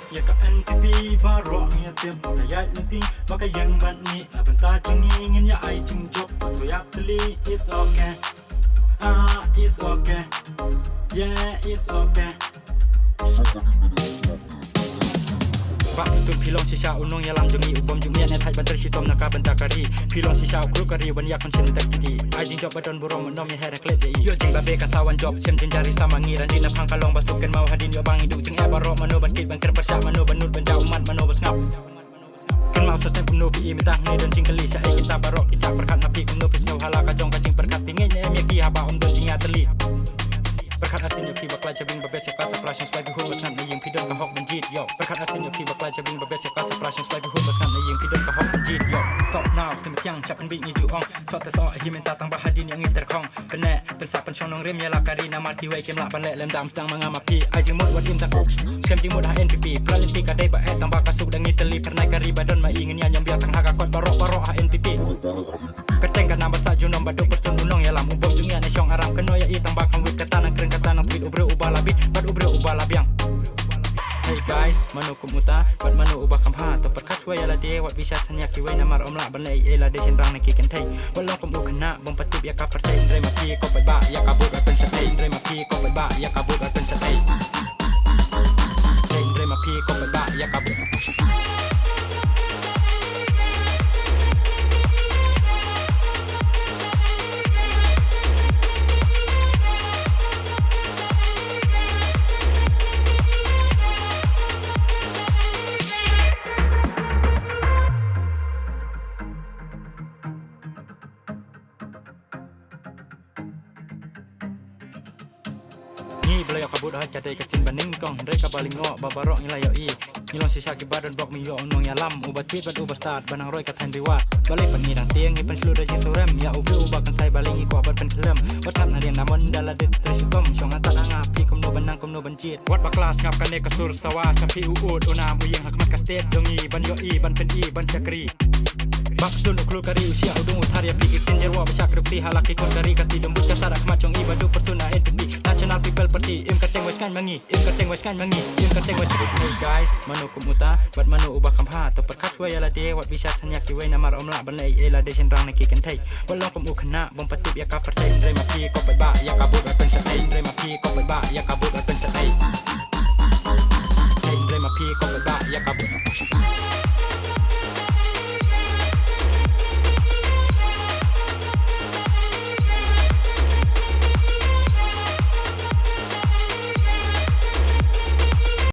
Ya ka NPP barok ya tem na ya linting maka yang ban ni na benta ingin ya ai jingjok to ya tli is okay. It's okay. Yeah, it's okay. Pak tu pilong sisa unong ya lam jungi ubom jungi ya thai banter sitom na ka banta kari pilong sisa kru kari ban ya kon chen tak ti ai jing job badon burong nom ya hera klet yo jing ba be ka sawan job sem jin jari sama ngi ran din na phang kalong basuken mau hadin yo bang du jing e barok mano ban kit ban ker pasya mano banut ban jau mat mano bas ngap kan mau sesem pemno pi mitah ngai dan jing kali sa ai kita barok kita perkat napi kumno pisau hala ka jong ka jing perkat pingin ya mi ki haba om don jing ateli perkat asin yo ki bakla jabing babe cek kasa flash sebagai hu bas ngap ying pidon ka hok banjit yo perkat asin yo ki bakla jabing babe cek kasa flash sebagai hu bas ngap ying pidon ka hok banjit yo top now tim tiang chap pen bi ni ju ong so ta so hi men ta tang ba hadin yang iter khong penek pensak pen chong nong rem ya la kari na mati wai kem la ban lek lem dam stang manga ma pi ai jing mod wat im ta ko kem jing mod ha NPP Paralimpik ka dai ba tang ba ka suk dang itali pernai kari badon ma ingin yang biar tang ha ka kot barok ha NPP keteng ka namba sa junom ba do person unong ya lam ubom jungi ane syong aram keno ya i tang ba kang wit kata nang kren kata nang tweet ubre ubalabi bad ubre ubalabiang. Hey guys, manu kumuta, wat manu ubah kamha, tepat kacwa ya la de, wat bisa tanya kiwai namar omla ban lai la de senrang nak kiken thai, wat long kum ukena, bom patip ya ka pertai, ndre ma pi ko pai ba, ya ka but apen satai, ndre ma pi ko pai ba, ya ka but apen satai. Ndre ma pi ko pai ba, ya ka but. Ni bela yo kabut ha cadai kasin baning kong reka baling ngo babarok ngila yo i ngilong sisa ki badan bok mi yo onong ya lam ubat tweet bad ubat start banang roy kathan biwat balai pan ngirang tiang ngi pan slu da jing sorem ya ubu ubak kan sai baling ko bat pen kelem wat nap na riang namon dala de tresitom syong ata anga pi kum no banang kum no banjit wat ba kelas ngap kan ne kasur sawa sapi uud ona muyeng hakmat ka state jongi ban yo i ban pen i ban chakri Bakstun uklu kari usia udung utharia pikir tinjer wa besyak rupti halaki kon kari kasi dembut kata rakmat chong ibadu pertuna NPP National People Party im kateng weskan mangi im kateng weskan mangi im kateng weskan hey guys manu kumuta bat manu ubah kamha to perkat wa yala de wat bisa tanya kiwai namar omla ban lai la de senrang nak kiken thai walong kum ukena bom patip ya ka pertai ndre ma pi ko pai ba ya ka but apen satai ndre ma pi ko pai ba ya ka but apen satai